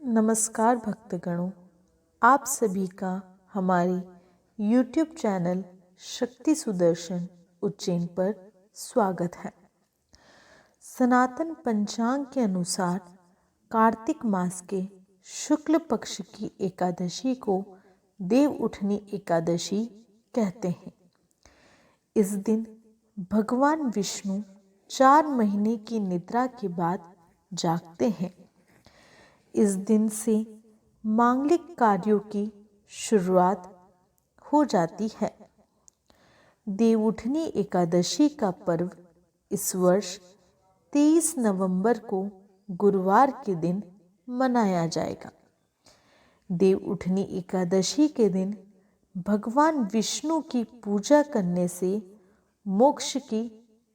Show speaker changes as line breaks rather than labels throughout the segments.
नमस्कार भक्तगणों, आप सभी का हमारे YouTube चैनल शक्ति सुदर्शन उज्जैन पर स्वागत है। सनातन पंचांग के अनुसार कार्तिक मास के शुक्ल पक्ष की एकादशी को देव उठनी एकादशी कहते हैं। इस दिन भगवान विष्णु 4 महीने की निद्रा के बाद जागते हैं। इस दिन से मांगलिक कार्यों की शुरुआत हो जाती है। देवउठनी एकादशी का पर्व इस वर्ष 23 नवंबर को गुरुवार के दिन मनाया जाएगा। देवउठनी एकादशी के दिन भगवान विष्णु की पूजा करने से मोक्ष की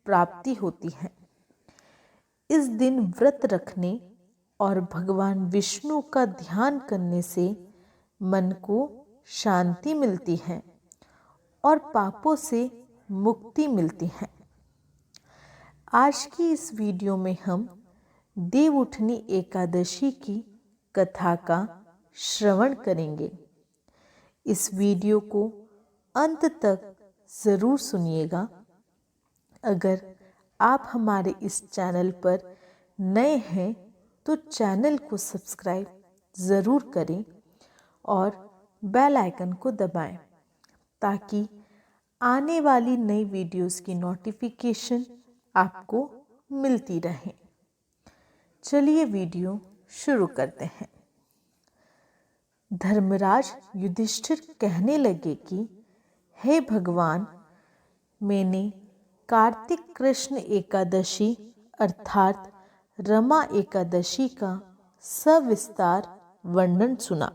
प्राप्ति होती है। इस दिन व्रत रखने और भगवान विष्णु का ध्यान करने से मन को शांति मिलती है और पापों से मुक्ति मिलती है। आज की इस वीडियो में हम देवउठनी एकादशी की कथा का श्रवण करेंगे। इस वीडियो को अंत तक ज़रूर सुनिएगा। अगर आप हमारे इस चैनल पर नए हैं तो चैनल को सब्सक्राइब ज़रूर करें और बेल आइकन को दबाएं ताकि आने वाली नई वीडियोस की नोटिफिकेशन आपको मिलती रहे। चलिए वीडियो शुरू करते हैं। धर्मराज युधिष्ठिर कहने लगे कि हे भगवान, मैंने कार्तिक कृष्ण एकादशी अर्थात रमा एकादशी का सविस्तार वर्णन सुना।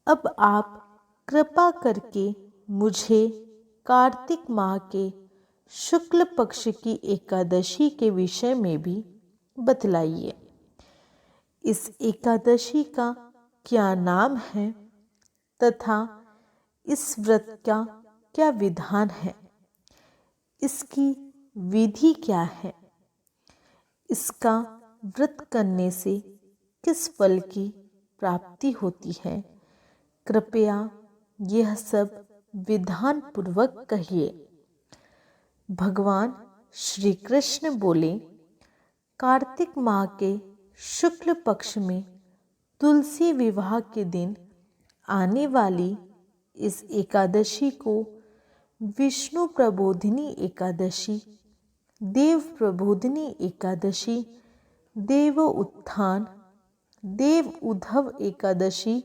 अब आप कृपा करके मुझे कार्तिक माह के शुक्ल पक्ष की एकादशी के विषय में भी बतलाइए। इस एकादशी का क्या नाम है तथा इस व्रत का क्या विधान है, इसकी विधि क्या है, इसका व्रत करने से किस फल की प्राप्ति होती है, कृपया यह सब विधान पूर्वक कहिए। भगवान श्री कृष्ण बोले, कार्तिक माह के शुक्ल पक्ष में तुलसी विवाह के दिन आने वाली इस एकादशी को विष्णु प्रबोधिनी एकादशी, देव प्रबोधिनी एकादशी, देव उत्थान, देव उद्धव एकादशी,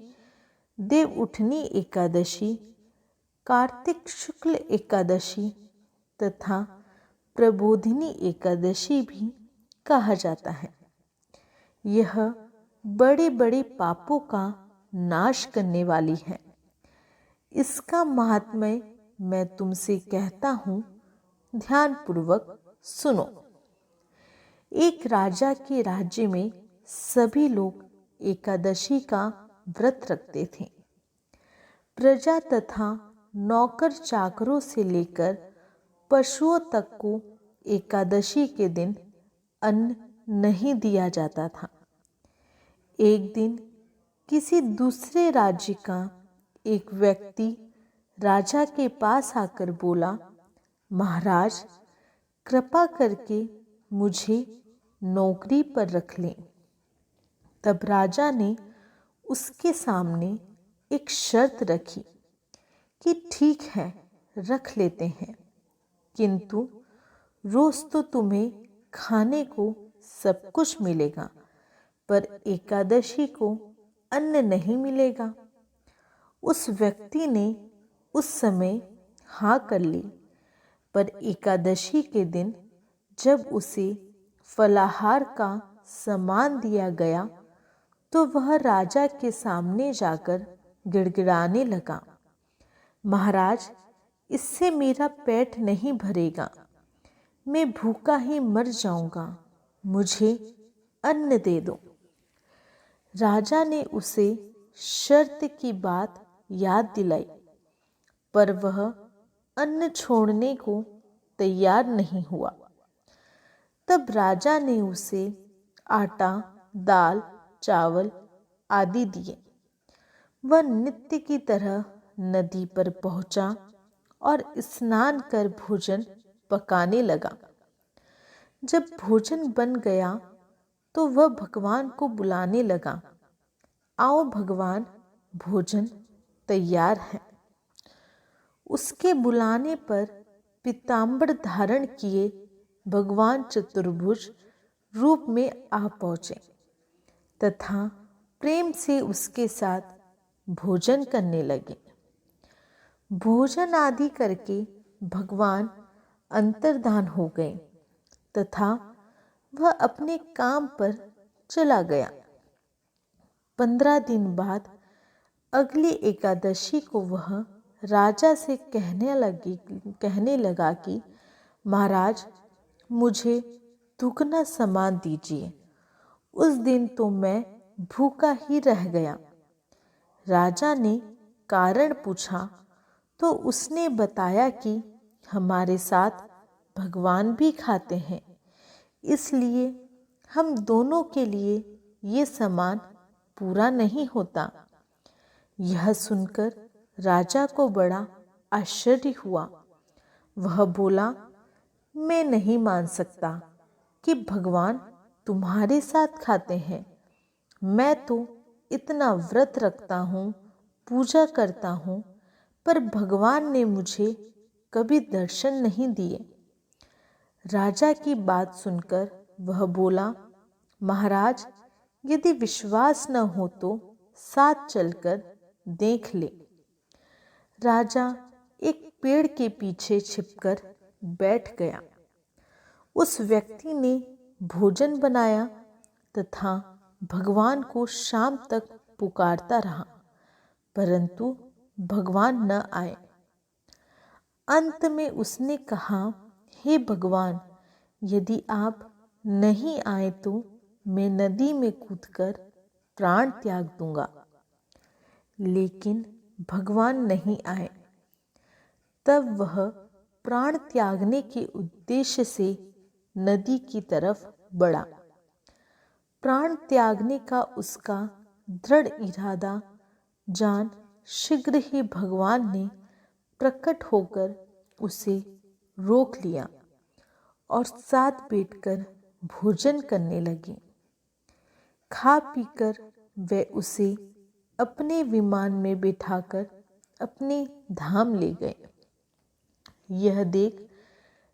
देव उठनी एकादशी, कार्तिक शुक्ल एकादशी तथा प्रबोधिनी एकादशी भी कहा जाता है। यह बड़े बड़े पापों का नाश करने वाली है। इसका महात्म्य मैं तुमसे कहता हूँ, ध्यानपूर्वक सुनो। एक राजा के राज्य में सभी लोग एकादशी का व्रत रखते थे। प्रजा तथा नौकर चाकरों से लेकर पशुओं तक को एकादशी के दिन अन्न नहीं दिया जाता था। एक दिन किसी दूसरे राज्य का एक व्यक्ति राजा के पास आकर बोला, महाराज, कृपा करके मुझे नौकरी पर रख लें। तब राजा ने उसके सामने एक शर्त रखी कि ठीक है, रख लेते हैं, किंतु रोज तो तुम्हें खाने को सब कुछ मिलेगा, पर एकादशी को अन्न नहीं मिलेगा। उस व्यक्ति ने उस समय हाँ कर ली, पर एकादशी के दिन जब उसे फलाहार का सामान दिया गया तो वह राजा के सामने जाकर गिड़गिड़ाने लगा, महाराज, इससे मेरा पेट नहीं भरेगा, मैं भूखा ही मर जाऊंगा, मुझे अन्न दे दो। राजा ने उसे शर्त की बात याद दिलाई, पर वह अन्न छोड़ने को तैयार नहीं हुआ। तब राजा ने उसे आटा, दाल, चावल आदि दिए। वह नित्य की तरह नदी पर पहुंचा और स्नान कर भोजन पकाने लगा। जब भोजन बन गया तो वह भगवान को बुलाने लगा, आओ भगवान, भोजन तैयार है। उसके बुलाने पर पीताम्बर धारण किए भगवान चतुर्भुज रूप में आ पहुँचे तथा प्रेम से उसके साथ भोजन करने लगे। भोजन आदि करके भगवान अंतर्धान हो गए तथा वह अपने काम पर चला गया। 15 दिन बाद अगली एकादशी को वह राजा से कहने लगा कि महाराज, मुझे दुगना सामान दीजिए। उस दिन तो मैं भूखा ही रह गया। राजा ने कारण पूछा तो उसने बताया कि हमारे साथ भगवान भी खाते हैं, इसलिए हम दोनों के लिए ये सामान पूरा नहीं होता। यह सुनकर राजा को बड़ा आश्चर्य हुआ। वह बोला, मैं नहीं मान सकता कि भगवान तुम्हारे साथ खाते हैं। मैं तो इतना व्रत रखता हूँ, पूजा करता हूँ, पर भगवान ने मुझे कभी दर्शन नहीं दिए। राजा की बात सुनकर वह बोला, महाराज, यदि विश्वास न हो तो साथ चलकर देख ले। राजा एक पेड़ के पीछे छिपकर बैठ गया। उस व्यक्ति ने भोजन बनाया तथा भगवान को शाम तक पुकारता रहा, परंतु भगवान न आए। अंत में उसने कहा, हे भगवान, यदि आप नहीं आए तो मैं नदी में कूदकर प्राण त्याग दूंगा। लेकिन भगवान नहीं आए। तब वह प्राण त्यागने के उद्देश्य से नदी की तरफ बढ़ा। प्राण त्यागने का उसका दृढ़ इरादा जान शीघ्र ही भगवान ने प्रकट होकर उसे रोक लिया और साथ बैठकर भोजन करने लगे। खा पीकर वे उसे अपने विमान में बिठाकर अपने धाम ले गए। यह देख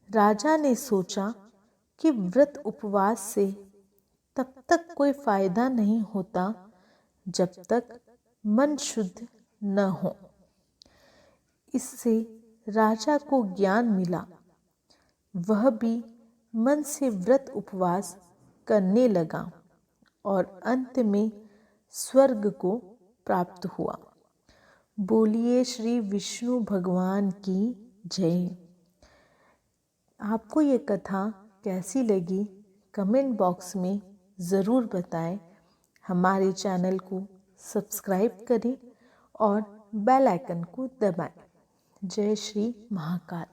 राजा ने सोचा कि व्रत उपवास से तब तक कोई फायदा नहीं होता जब तक मन शुद्ध न हो। इससे राजा को ज्ञान मिला। वह भी मन से व्रत उपवास करने लगा और अंत में स्वर्ग को प्राप्त हुआ। बोलिए श्री विष्णु भगवान की जय। आपको ये कथा कैसी लगी कमेंट बॉक्स में ज़रूर बताएं। हमारे चैनल को सब्सक्राइब करें और बेल आइकन को दबाएं। जय श्री महाकाल।